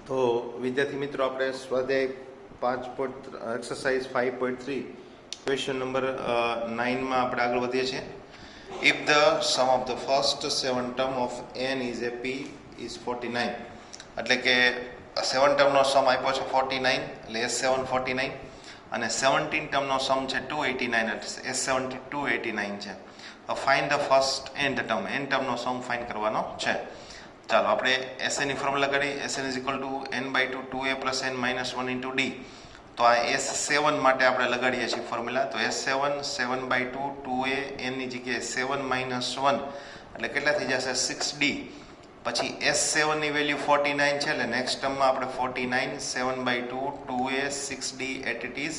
તો વિદ્યાર્થી મિત્રો આપણે સ્વાધ્યાય 5. એક્સરસાઇઝ 5.3 ક્વેશ્ચન નંબર 9માં આપણે આગળ વધીએ છીએ. If the sum of the first 7 term of n is a p is 49, એટલે કે 7 ટર્મનો સમ આપ્યો છે 49, એટલે S7 49, અને 17 ટર્મનો સમ છે 289, એટલે S7 289 છે. Find the first n term, n ટર્મનો સમ ફાઇન્ડ કરવાનો છે. ચાલો આપણે SN ની ફોર્મ્યુલા કાઢી. SN is equal to n/2 2a plus n minus 1 into d. તો આ S7 માટે આપણે લગાડીએ છીએ ફોર્મ્યુલા. તો S7 7/2 2a n ની જગ્યાએ 7 માઇનસ 1 એટલે કેટલા થઈ જશે 6d. પછી S7 ની વેલ્યુ 49 છે, એટલે નેક્સ્ટ ટર્મમાં આપણે 49 7/2 2a 6d at it is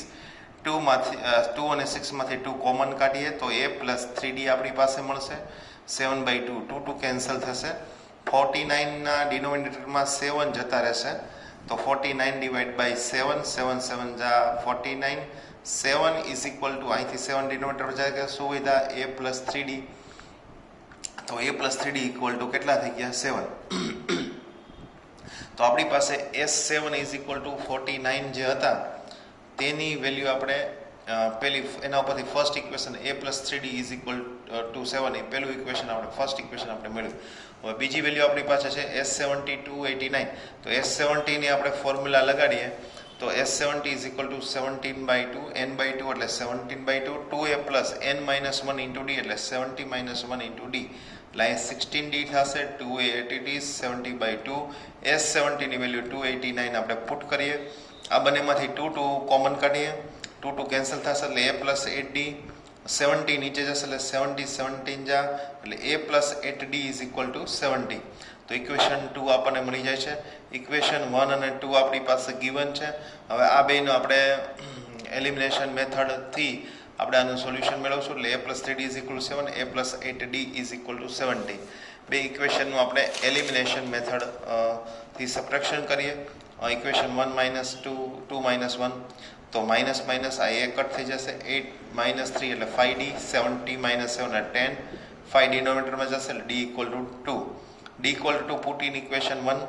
2 અને 6 માંથી 2 કોમન કાઢીએ તો a પ્લસ 3d આપણી પાસે મળશે. 7/2 2 કેન્સલ થશે. 49 ના ડિનોમિનેટરમાં 7 જતા રહેશે, તો 49 ડિવાઇડ બાય 7, 7 7 જા 49, 7 ઇઝ ઇક્વલ ટુ અહીંથી 7 ડિનોમિનેટર જાય કે સુવિધા a પ્લસ 3d. તો a plus 3d equal to કેટલા થઈ ગયા 7. તો આપણી પાસે S7 ઇઝ ઇક્વલ ટુ 49 જે હતા તેની વેલ્યુ આપણે પેલી એના ઉપરથી first equation a plus 3d is equal two 7 એ પહેલું ઇક્વેશન આપણે ફર્સ્ટ ઇક્વેશન આપણે મેળવ્યું. હવે બીજી વેલ્યુ આપણી પાસે છે S70 289. તો S70 ની આપણે ફોર્મ્યુલા લગાડીએ તો S70 is equal two 17/2 n/2 એટલે 17/2 2a plus n minus 1 into d એટલે 70 માઇનસ 1 ઇન્ટુ d એટલે અહીં 16d થશે. 2a at it is 70/2. S70 ની વેલ્યુ 289 આપણે પુટ કરીએ. આ બંનેમાંથી 2 કોમન કાઢીએ, 2 કેન્સલ થશે એટલે a પ્લસ 8d. 70 નીચે જશે એટલે 70 17 જા એટલે a plus 8d is equal two 70. તો ઇક્વેશન 2 આપણને મળી જાય છે. ઇક્વેશન 1 અને 2 આપણી પાસે ગિવન છે. હવે આ બેનો આપણે એલિમિનેશન મેથડથી આપણે આનું સોલ્યુશન મેળવશું. એટલે a plus 3d is equal two 7, a plus 8d is equal two 70. બે ઇક્વેશનનું આપણે એલિમિનેશન મેથડ થી સબટ્રેક્શન કરીએ. ઇક્વેશન 1 માઇનસ 2 માઇનસ 1, તો માઇનસ માઇનસ આ એ કટ થઈ જશે. 8 માઇનસ 3 એટલે 5d, 70 માઇનસ 7 એટલે 10, 5 ડિનોમિનેટરમાં જશે એટલે d equal to 2. d equal to put in equation 1,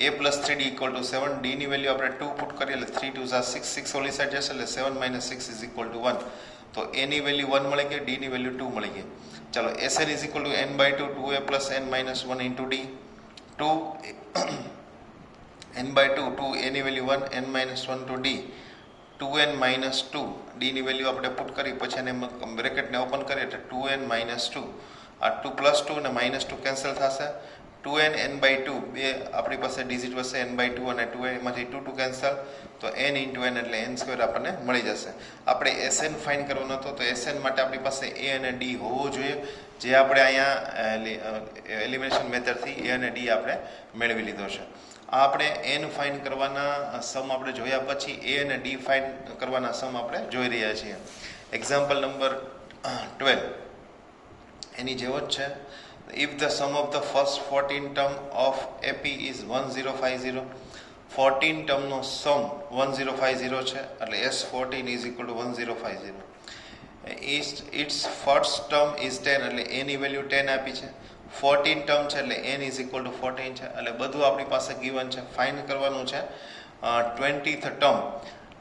a plus 3d equal to 7, d ની વેલ્યુ આપણે 2 પુટ કરીએ એટલે 3 2 6, 6 ઓલી સાઈડ જશે એટલે 7 માઇનસ 6 ઇઝ ઇક્વલ ટુ 1. તો a ની વેલ્યુ 1 મળી ગઈ, d ની વેલ્યુ 2 મળી ગઈ. ચાલો Sn is equal to n/2 2a plus n minus 1 into d. 2 n/2 2 a ની value 1, n minus 1 to d 2n minus 2, d ની વેલ્યુ આપણે પુટ કરી પછી એને બ્રેકેટને ઓપન કરીએ એટલે 2n માઇનસ 2. આ 2 પ્લસ 2 અને માઇનસ 2 કેન્સલ થશે. 2n n/2 બે આપણી પાસે ડિજિટ વધશે n/2 અને 2n, એમાંથી 2 કેન્સલ, તો n ઇન્ટુ n એટલે n સ્ક્વેર આપણને મળી જશે. આપણે Sn ફાઇન્ડ કરવાનો હતો, તો Sn માટે આપણી પાસે a અને d હોવો જોઈએ, જે આપણે અહીંયા એલિમિનેશન મેથડથી a અને d આપણે મેળવી લીધો છે. આ આપણે n ફાઇન્ડ કરવાના સમ આપણે જોયા પછી a અને d ફાઇન્ડ કરવાના સમ આપણે જોઈ રહ્યા છીએ. એક્ઝામ્પલ નંબર 12 એની જેવો જ છે. If the sum of the first 14 term of AP is 1050, 14 ટર્મનો સમ 1050 છે, એટલે S14 is equal to 1050. Its first term is 10, એટલે a ની વેલ્યુ 10 આપી છે. 14 ટર્મ છે એટલે n ઇઝ ઇક્વલ ટુ 14 છે, એટલે બધું આપણી પાસે ગિવન છે. ફાઇન્ડ કરવાનું છે 20th ટર્મ.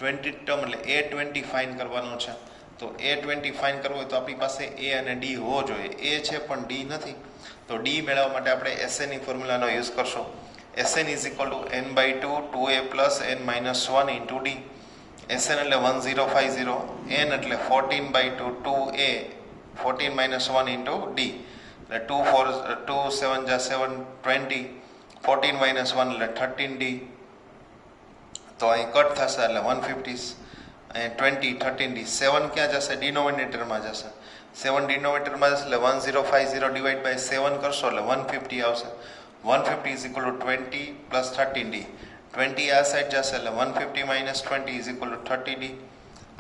20th ટર્મ એટલે A20 ફાઇન્ડ કરવાનું છે. તો A20 ફાઇન્ડ કરવું હોય તો આપણી પાસે a અને d હોવો જોઈએ. a છે પણ d નથી, તો d મેળવવા માટે આપણે Sn ની ફોર્મ્યુલાનો યુઝ કરશું. Sn is equal to n/2 2a plus n minus 1 into d. Sn એટલે 1050, n એટલે 14/2 2a 14 માઇનસ 1 ઇન્ટુ d. એટલે 2 7 જા 7 20, 14 માઇનસ 1 એટલે 13d. તો અહીં કટ થશે એટલે 150, અહીં 20 13d. 7 ક્યાં જશે? ડિનોમિનેટરમાં જશે. 7 ડિનોમિનેટરમાં જશે એટલે 1050 ડિવાઇડ બાય 7 કરશો એટલે 150 આવશે. 150 is equal two 20 plus 13d. 20 આ સાઈડ જશે એટલે 150 minus 20 is equal two 30d.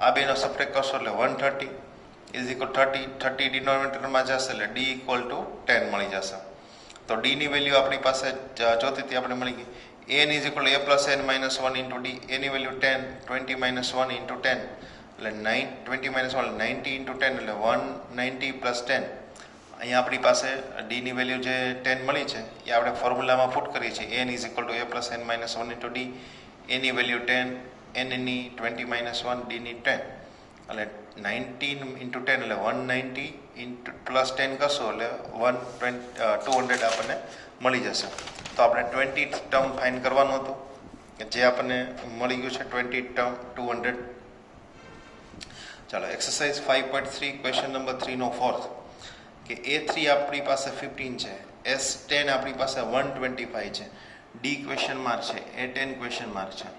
આ બેનો સબટ્રેક્ટ કરશો એટલે 130 ઇઝ ઇક્વલ 30 ડિનોમિનેટરમાં જશે એટલે d ઇક્વલ ટુ 10 મળી જશે. તો d ની વેલ્યુ આપણી પાસે જોતી હતી આપણે મળી ગઈ. n is equal a plus n minus 1 into d. a ની વેલ્યુ 10, 20 માઇનસ 1 ઇન્ટુ 10 એટલે 20 માઇનસ 1 90 ઇન્ટુ 10 એટલે 190 પ્લસ 10. અહીંયા આપણી પાસે ડીની વેલ્યુ જે 10 મળી છે એ આપણે ફોર્મ્યુલામાં પુટ કરીએ છીએ n is equal to a plus n minus 1 into d. Any value 10, એનની 20 minus 1, ડીની 10 એટલે 19 ઇન્ટુ 10 એટલે 190 ઇન્ટુ પ્લસ 10 કરશો એટલે 200 આપણને મળી જશે. તો આપણે 20 ટર્મ ફાઇન્ડ કરવાનું હતું જે આપણને મળી ગયું છે 20 ટર્મ 200. ચાલો એક્સરસાઇઝ 5.3 ક્વેશ્ચન નંબર 3 નો ફોર્થ કે A3 આપણી પાસે 15 છે, S10 આપણી પાસે 125 છે, ડી ક્વેશ્ચન માર્ક છે, A10 ક્વેશ્ચન માર્ક છે.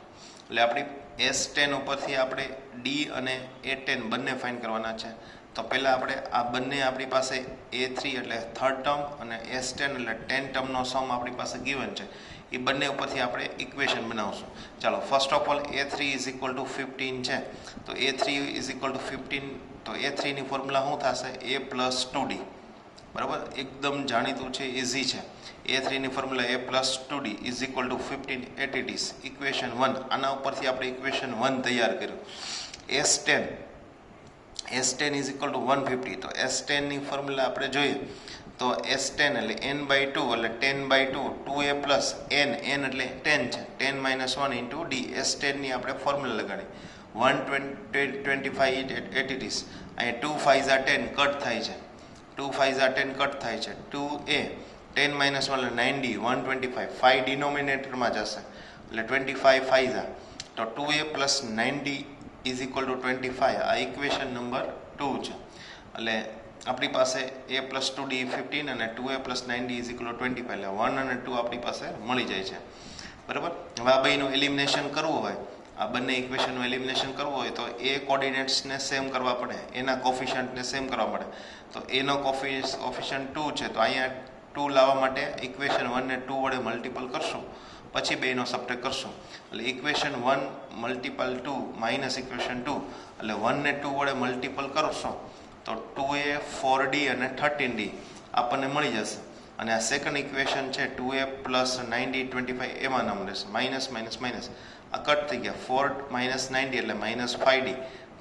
એટલે આપણી S10 ઉપરથી આપણે ડી અને A10 બંને ફાઇન્ડ કરવાના છે. તો પહેલાં આપણે આ બંને આપણી પાસે A3 એટલે થર્ડ ટર્મ અને S10 એટલે 10 ટર્મનો સમ આપણી પાસે ગિવન છે. એ બંને ઉપરથી આપણે ઇક્વેશન બનાવશું. ચાલો first of all A3 is equal to 15 છે તો A3 ઇઝ ઇક્વલ ટુ 15 તો A3ની ફોર્મ્યુલા શું થશે A પ્લસ 2D. બરાબર, એકદમ જાણીતું છે, ઇઝી છે. A3ની formula A plus 2D is equal to 15 at it is equation 1. આના ઉપરથી આપણે ઇક્વેશન 1 તૈયાર કર્યું. S10 ઇઝ ઇક્વલ ટુ 150 તો S10ની ફોર્મ્યુલા આપણે જોઈએ તો S10 એટલે n બાય 2 એટલે 10 બાય 2 2a પ્લસ n એટલે 10 છે, 10 માઇનસ 1 ઇન્ટુ ડી. S10ની આપણે ફોર્મ્યુલા લગાડી 125 એટ ઇટ ઇઝ. અહીંયા 2 5 10 કટ થાય છે, 2 5 10 કટ થાય છે, 2a 10 માઇનસ 1 એટલે 90 125 5 ડિનોમિનેટરમાં જશે એટલે 25 5 તો 2a plus 90 is equal two 25. આ ઇક્વેશન નંબર 2 છે. એટલે આપણી પાસે a પ્લસ 2d 15 અને 2a plus 90 is equal two 25 એટલે 1 અને 2 આપણી પાસે મળી જાય છે. બરાબર, હવે આ બેનું એલિમિનેશન કરવું હોય, આ બંને ઇક્વેશનનું એલિમિનેશન કરવું હોય તો એ કોર્ડિનેટ્સને સેમ કરવા પડે, એના કોફિશિયન્ટને સેમ કરવા પડે. તો એનો કોફિશિયન્ટ 2 છે તો અહીંયા 2 લાવવા માટે ઇક્વેશન 1 ને 2 વડે મલ્ટિપલ કરશું પછી બેનો સબટ્રેક્ટ કરશું. એટલે ઇક્વેશન 1 મલ્ટિપલ 2 માઇનસ ઇક્વેશન 2 એટલે 1 ને 2 વડે મલ્ટિપલ કરશો તો 2a 4d અને 13d આપણને મળી જશે. અને આ સેકન્ડ ઇક્વેશન છે 2a પ્લસ 90 25 એમાં નામ રહેશે, માઇનસ માઇનસ માઇનસ આ કટ થઈ ગયા, 4 માઇનસ 90 એટલે માઇનસ 5d,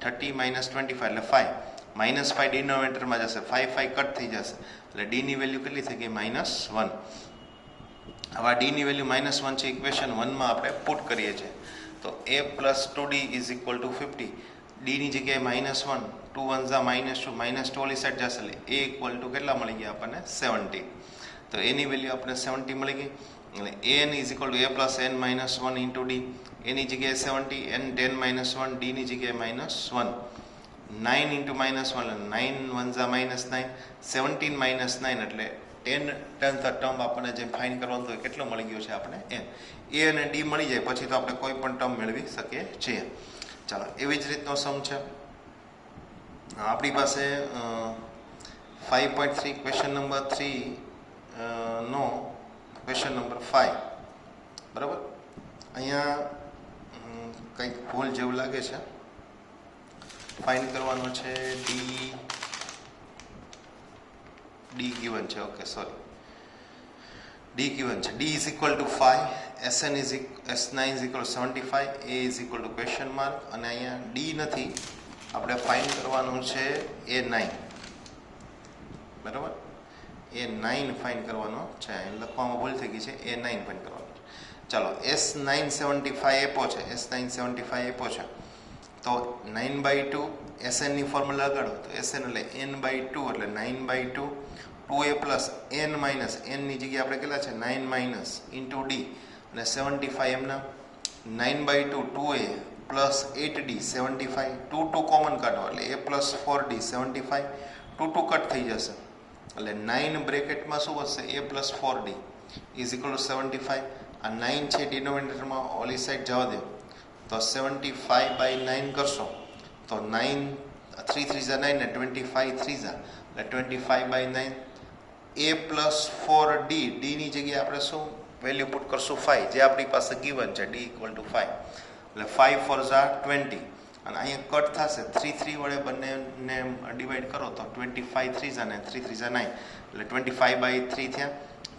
30 માઇનસ 25 એટલે 5, માઇનસ 5 ડિનોમિનેટરમાં જશે, 5 5 કટ થઈ જશે એટલે ડીની વેલ્યુ કેટલી થઈ ગઈ -1. હવે આ ડીની વેલ્યુ -1 છે, ઇક્વેશન 1માં આપણે પુટ કરીએ છીએ તો a plus 2d is equal two 50. ડીની જગ્યાએ -1, 2 1 ઝા -2, -2 ઓલી સાઈડ જશે એટલે a ઇક્વલ ટુ કેટલા મળી ગયા આપણને 70. તો એની વેલ્યુ આપણે 70 મળી ગઈ. એટલે an is equal to a plus n minus 1 into d. એની જગ્યાએ 70, n 10 માઇનસ 1, ડીની જગ્યાએ -1. 9 ઇન્ટુ -1 એટલે 9 1 ઝા -9, 17 -9 એટલે 10 ટર્મ આપણને જે ફાઇન કરવાનું હોય કેટલો મળી ગયો છે આપણે n. a અને d મળી જાય પછી તો આપણે કોઈ પણ ટર્મ મેળવી શકીએ છીએ. ચાલો એવી જ રીતનો સમ છે આપણી પાસે 5.3 ક્વેશ્ચન નંબર 3 નો ક્વેશ્ચન નંબર 5. બરાબર, અહીંયા કંઈક ભૂલ જેવું લાગે છે. ફાઇન્ડ કરવાનો છે ડી ગિવન છે, ઓકે સોરી, ડી ગિવન છે. D is equal two 5, S9 is equal 75, a is equal two question mark અને અહીંયા ડી નથી, આપણે ફાઇન્ડ કરવાનું છે A9. બરાબર, A9 ફાઇન્ડ કરવાનો છે, અહીં લખવામાં ભૂલ થઈ ગઈ છે, A9 ફાઇન્ડ કરવાનો છે. ચાલો S975 આપ્યો છે, S975 આપ્યો છે તો 9/2 SN ની ફોર્મ્યુલા લગાડો તો SN એટલે n/2 એટલે 9/2, 2a plus n minus n ની જગ્યાએ આપણે કેટલા છે 9 માઇનસ ઇન્ટુ ડી અને 75 એમના 9/2 2a પ્લસ 8d 75, 2 2 કોમન કાઢો એટલે a પ્લસ 4d 75, 2 2 કટ થઈ જશે એટલે 9 બ્રેકેટમાં શું વધશે a plus 4d is equal two 75. આ 9 છે ડિનોમિનેટરમાં ઓલી સાઈડ જવા દો તો 75/9 કરશો તો 9 3 3 ઝા 9 ને 25 3 ઝા એટલે 25/9. a પ્લસ 4d ડીની જગ્યાએ આપણે શું વેલ્યુ પુટ કરશું 5 જે આપણી પાસે ગિવન છે, d ઇક્વલ ટુ 5 એટલે 5 4 ઝા 20 અને અહીંયા કટ થશે 3 3 વડે બંનેને ડિવાઈડ કરો તો 25 3 ઝા ને 3 3 ઝા 9 એટલે 25/3 થયા.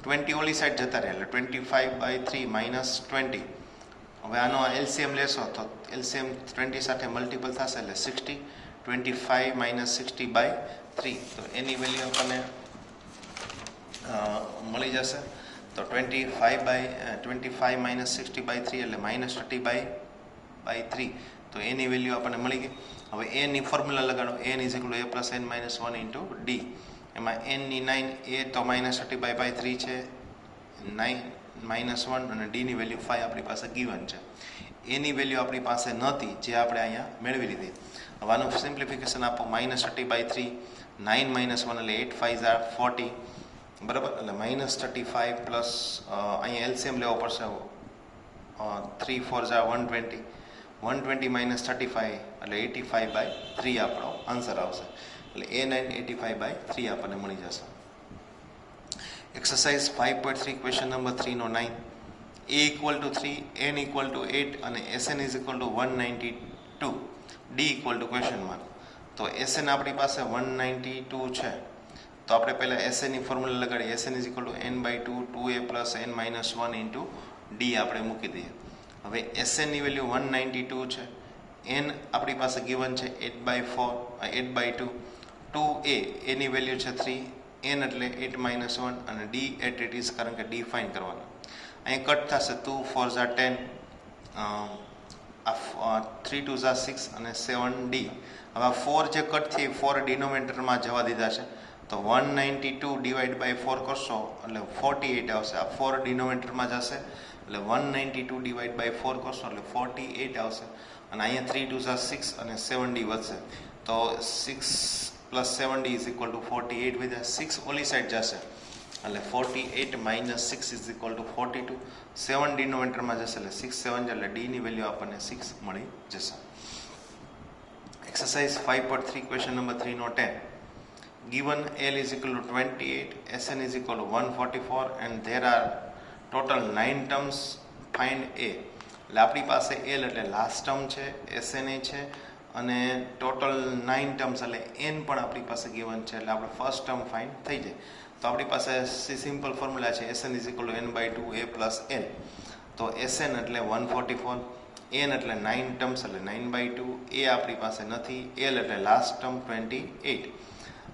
20 ઓલી સાઈડ જતા રહ્યા એટલે 25/3 માઇનસ 20. હવે આનો એલસીએમ લેશો તો એલસીએમ 20 સાથે મલ્ટિપલ થશે એટલે 60, 25 માઇનસ 60/3 તો એની વેલ્યુ આપણને મળી જશે. તો 25 માઇનસ 60/3 એટલે -30/3. તો એની વેલ્યુ આપણને મળી ગઈ. હવે એની ફોર્મ્યુલા લગાડો. n = a + n - 1 × d. એમાં n ની 9, a તો -30/3 છે, 9 -1 અને d ની વેલ્યુ 5 આપણી પાસે ગીવન છે. એની વેલ્યુ આપણી પાસે નહોતી, જે આપણે અહીંયા મેળવી લીધી. હવે આનું સિમ્પ્લિફિકેશન આપો. -30/3, 9 - 1 એટલે 8 × 5 = 40, બરાબર. એટલે -35 પ્લસ અહીંયા એલસીએમ લેવો પડશે. 3 × 4 = 120, 120 - 35 એટલે 85/3 આપણો આન્સર આવશે. એટલે A9 85/3 આપણને મળી જશે. એક્સરસાઇઝ 5.3 ક્વેશ્ચન નંબર 3 નો 9. A = 3, n = 8 અને Sn = 192, D = question mark. તો Sn આપણી પાસે 192 છે. તો આપણે પહેલા Sn ની formula લગાડીએ. Sn = n/2 2a + n - 1 × d આપણે મૂકી દઈએ. હવે Sn ની વેલ્યુ 192 છે. n આપણી પાસે ગિવન છે 8/2, 2a એની વેલ્યુ છે 3, n એટલે 8 - 1 અને d એટ ઇટ ઇઝ, કારણ કે d ફાઇન કરવાનો. અહીં કટ થશે. 2 × 4 = 10, 3 × 2 = 6 અને 7d. હવે 4 જે કટ થઈ 4 ડિનોમિનેટરમાં જવા દીધા છે. તો 192 / 4 કરશો એટલે 48 આવશે. આ 4 ડિનોમિનેટરમાં જશે એટલે 192 / 4 કરશો એટલે 48 આવશે. અને અહીંયા 3 × 2 = 6 અને 7d વધશે. તો 6 + 7d = 48 વધ્યા. 6 ઓલી સાઈડ જશે એટલે 48 - 6 = 42. 7 ડિનોમિનેટરમાં જશે એટલે 6 7 એટલે d ની વેલ્યુ આપણને 6 મળી જશે. Exercise 5.3 question number 3 no 10. Given L = 28, Sn = 144 and there are total 9 terms, find A. એટલે આપણી પાસે L એટલે લાસ્ટ ટર્મ છે, Sn છે અને ટોટલ 9 ટર્મ્સ એટલે n પણ આપણી પાસે ગિવન છે. એટલે આપણે ફર્સ્ટ ટર્મ ફાઇન્ડ થઈ જાય. તો આપણી પાસે સિમ્પલ ફોર્મ્યુલા છે. Sn = n/2 a + n. તો Sn એટલે 144, n એટલે 9 ટર્મ્સ એટલે 9/2, a આપણી પાસે નથી, L એટલે લાસ્ટ ટર્મ 28.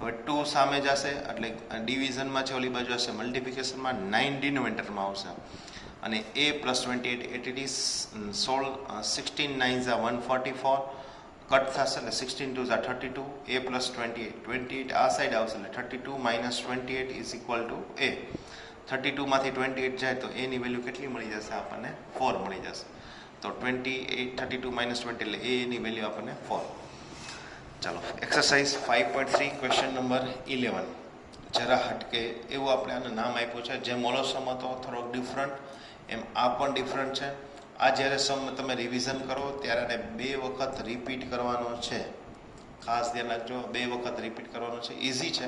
હવે 2 સામે જશે એટલે ડિવિઝનમાં છે, ઓલી બાજુ હશે મલ્ટિપ્લિકેશનમાં, 9 ડિનોમિનેટરમાં આવશે અને a + 28 at it is 16 9 = 144. Cut થશે એટલે 16 2 = 32, a + 28 આ સાઈડ આવશે એટલે 32 - 28 = a. 32 માંથી 28 જાય તો a ની વેલ્યુ કેટલી મળી જશે આપણને? 4 મળી જશે. તો 32 - 20 એટલે a ની વેલ્યુ આપણને 4. ચાલો એક્સરસાઇઝ 5.3 ક્વેશ્ચન નંબર 11. જરા હટકે એવું આપણે આનું નામ આપ્યું છે. જેમ ઓલો સમ હતો થોડોક ડિફરન્ટ, એમ આ પણ ડિફરન્ટ છે. આ જ્યારે સમ તમે રિવિઝન કરો ત્યારે 2 વખત રિપીટ કરવાનો છે. ખાસ ધ્યાન રાખજો, 2 વખત રિપીટ કરવાનો છે. ઇઝી છે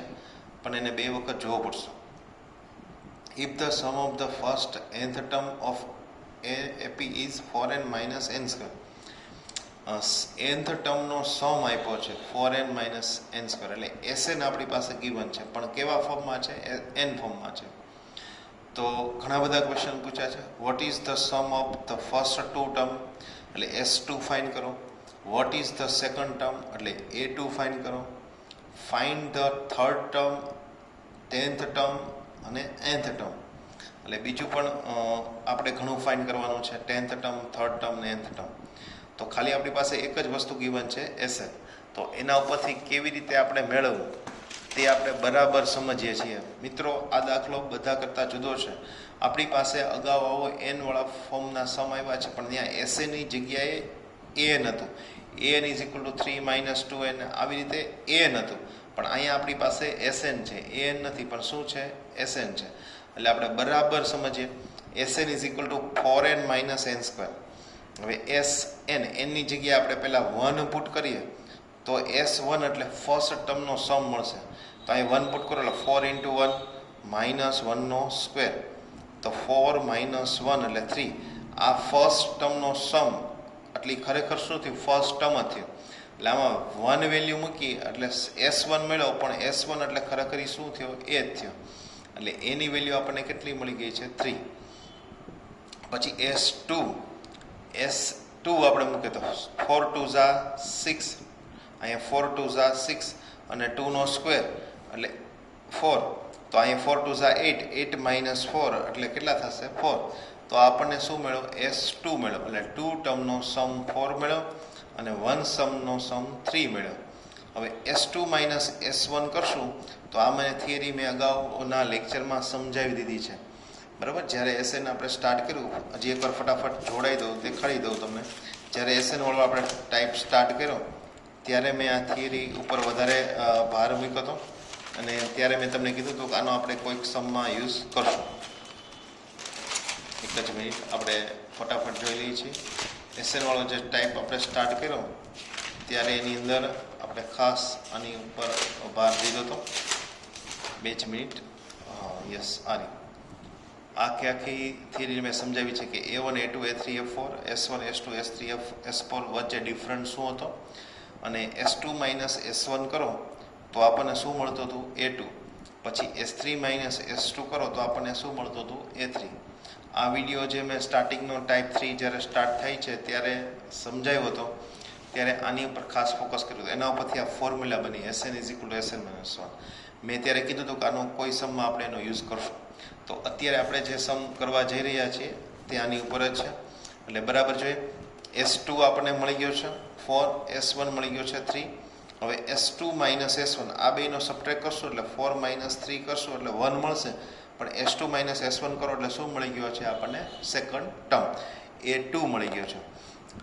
પણ એને 2 વખત જોવો પડશે. If the sum of the first nth term of AP is 4n - n². nth ટર્મનો સમ આપ્યો છે 4n - n². એટલે Sn આપણી પાસે ગિવન છે પણ કેવા ફોર્મમાં છે? n ફોર્મમાં છે. તો ઘણા બધા ક્વેશ્ચન પૂછ્યા છે. What is the sum of the first 2 term? એટલે S2 ફાઇન્ડ કરો. What is the second term? એટલે A2 ફાઇન્ડ કરો. Find the third term, 10th term અને nth ટર્મ. એટલે બીજું પણ આપણે ઘણું ફાઇન્ડ કરવાનું છે. 10th ટર્મ, થર્ડ ટર્મ ને nth ટર્મ. તો ખાલી આપણી પાસે એક જ વસ્તુ ગિવન છે Sn. તો એના ઉપરથી કેવી રીતે આપણે મેળવવું તે આપણે બરાબર સમજીએ છીએ. મિત્રો આ દાખલો બધા કરતાં જુદો છે. આપણી પાસે અગાઉ આવો n વાળા ફોર્મના સમ આવ્યા છે પણ ત્યાં Sn ની જગ્યાએ an હતું. an = 3 - 2n આવી રીતે an હતું. પણ અહીંયા આપણી પાસે Sn છે, an નથી પણ શું છે? Sn છે. એટલે આપણે બરાબર સમજીએ. Sn = 4n - n². હવે Sn ની જગ્યાએ આપણે પહેલા 1 પુટ કરીએ તો S1 એટલે ફર્સ્ટ ટર્મનો સમ મળશે. તો અહીં 1 પુટ કરો એટલે 4 × 1 - 1/2. તો 4 - 1 એટલે 3. આ ફર્સ્ટ ટર્મનો સમ એટલે ખરેખર શું થયું? ફર્સ્ટ ટર્મ જ થયું. એટલે આમાં 1 વેલ્યુ મૂકી એટલે S1 મળ્યો પણ S1 એટલે ખરેખર શું થયો? એ જ થયો. એટલે એની વેલ્યુ આપણને કેટલી મળી ગઈ છે? 3. પછી S2 આપણે મૂકીએ તો 4 2 = 6. અહીંયા 4 2 = 6 અને 2 નો સ્ક્વેર એટલે 4. તો તો અહીં 4 2 ઝા 8, 8 માઇનસ 4 એટલે કેટલા થશે 4. તો આપણને શું મળ્યો S2 મળ્યો, એટલે 2 ટર્મનો સમ 4 મળ્યો અને 1 સમનો સમ 3 મળ્યો. હવે S2 માઇનસ S1 કરશું તો આ મને થિયરી મેં અગાઉના લેક્ચરમાં સમજાવી દીધી છે, બરાબર. જ્યારે એસએન આપણે સ્ટાર્ટ કર્યું, હજી એકવાર ફટાફટ જોડાઈ દઉં, દેખાડી દઉં તમને. જ્યારે એસએન વાળો આપણે ટાઈપ સ્ટાર્ટ કર્યો ત્યારે મેં આ થિયરી ઉપર વધારે ભાર મૂક્યો હતો અને ત્યારે મેં તમને કીધું હતું કે આનો આપણે કોઈક સમમાં યુઝ કરશું. એક જ મિનિટ, આપણે ફટાફટ જોઈ લઈએ છીએ. એસએન વાળો જે ટાઈપ આપણે સ્ટાર્ટ કર્યો ત્યારે એની અંદર આપણે ખાસ આની ઉપર ભાર દીધો હતો. 2 મિનિટ. યસ, આખી થિયરી મેં સમજાવી છે કે A1 A2 A3 A4 S1 S2 S3 S4 વચ્ચે ડિફરન્સ શું હતો અને S2 માઇનસ S1 કરો તો આપણને શું મળતું હતું A2, પછી S3 માઇનસ S2 કરો તો આપણને શું મળતું હતું A3. આ વિડીયો જે મેં સ્ટાર્ટિંગનો ટાઈપ 3 જ્યારે સ્ટાર્ટ થાય છે ત્યારે સમજાવ્યો હતો, ત્યારે આની ઉપર ખાસ ફોકસ કર્યું હતું. એના ઉપરથી આ ફોર્મ્યુલા બની SN = SN - 1. મેં ત્યારે કીધું હતું કે આનો કોઈ સમમાં આપણે એનો યુઝ કરશું. તો અત્યારે આપણે જે સમ કરવા જઈ રહ્યા છીએ તે આની ઉપર જ છે, એટલે બરાબર જોઈએ. S2 આપણને મળી ગયો છે 4, S1 મળી ગયો છે 3. હવે S2 માઇનસ S1 આ બેનો સબટ્રેક્ટ કરશું એટલે 4 માઇનસ 3 કરશું એટલે 1 મળશે, પણ S2 માઇનસ S1 કરો એટલે શું મળી ગયો છે આપણને સેકન્ડ ટર્મ A2 મળી ગયો છે.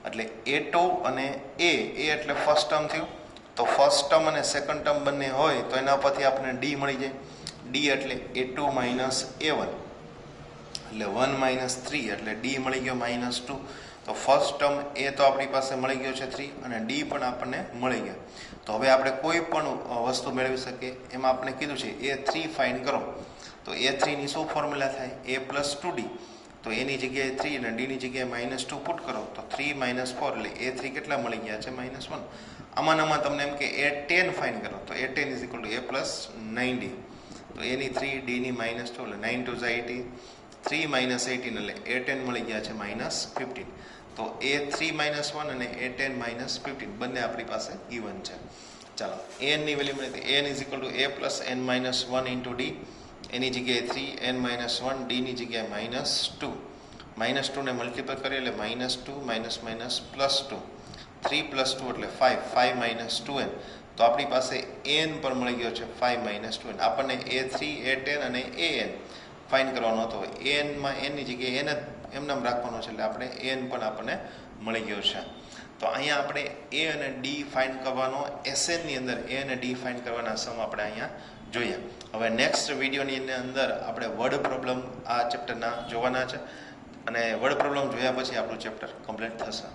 એટલે A2 અને A એટલે ફર્સ્ટ ટર્મ થયું. તો ફર્સ્ટ ટર્મ અને સેકન્ડ ટર્મ બંને હોય તો એના પરથી આપણને D મળી જાય. D એટલે A2 માઇનસ A1 એટલે 1 માઇનસ 3 એટલે D મળી ગયો -2. તો ફર્સ્ટ ટર્મ A તો આપણી પાસે મળી ગયો છે 3 અને D પણ આપણને મળી ગયો. તો હવે આપણે કોઈ પણ વસ્તુ મેળવી શકીએ. એમાં આપણે કીધું છે A3 ફાઇન્ડ કરો. તો A3ની શું ફોર્મ્યુલા થાય A પ્લસ 2D. તો એની જગ્યાએ 3 અને Dની જગ્યાએ -2 પુટ કરો તો 3 - 4 એટલે A3 કેટલા મળી ગયા છે -1. આમાં તમને એમ કે A10 ફાઇન્ડ કરો તો A10 = A પ્લસ 9D. તો એની 3 Dની -2 એટલે 9 2 ઝા 18, 3 - 18 એટલે A10 મળી ગયા છે -15. તો A3 -1 અને A10 -15 બંને આપણી પાસે ગિવન છે. ચાલો, Anની વેલ્યુ મળી. An = A plus n - 1 × D. એની જગ્યાએ 3 n - 1, Dની જગ્યાએ -2. -2 ને મલ્ટીપલ કરીએ એટલે -2 +2, 3 + 2 એટલે 5, 5 - 2n. તો આપણી પાસે n પર મળી ગયો છે 5 - 2n. આપણને A3 A10 અને An ફાઇન્ડ કરવાનો હતો. Anમાં nની જગ્યાએ n જ એમને રાખવાનો છે એટલે આપણે an પણ આપણને મળી ગયો છે. તો અહીંયા આપણે A અને D ફાઇન્ડ કરવાનો, SNની અંદર A અને D ફાઇન્ડ કરવાના સમ આપણે અહીંયા જોઈએ. હવે નેક્સ્ટ વિડીયોની અંદર આપણે વર્ડ પ્રોબ્લેમ આ ચેપ્ટરના જોવાના છે અને વર્ડ પ્રોબ્લેમ જોયા પછી આપણું ચેપ્ટર કમ્પ્લીટ થશે.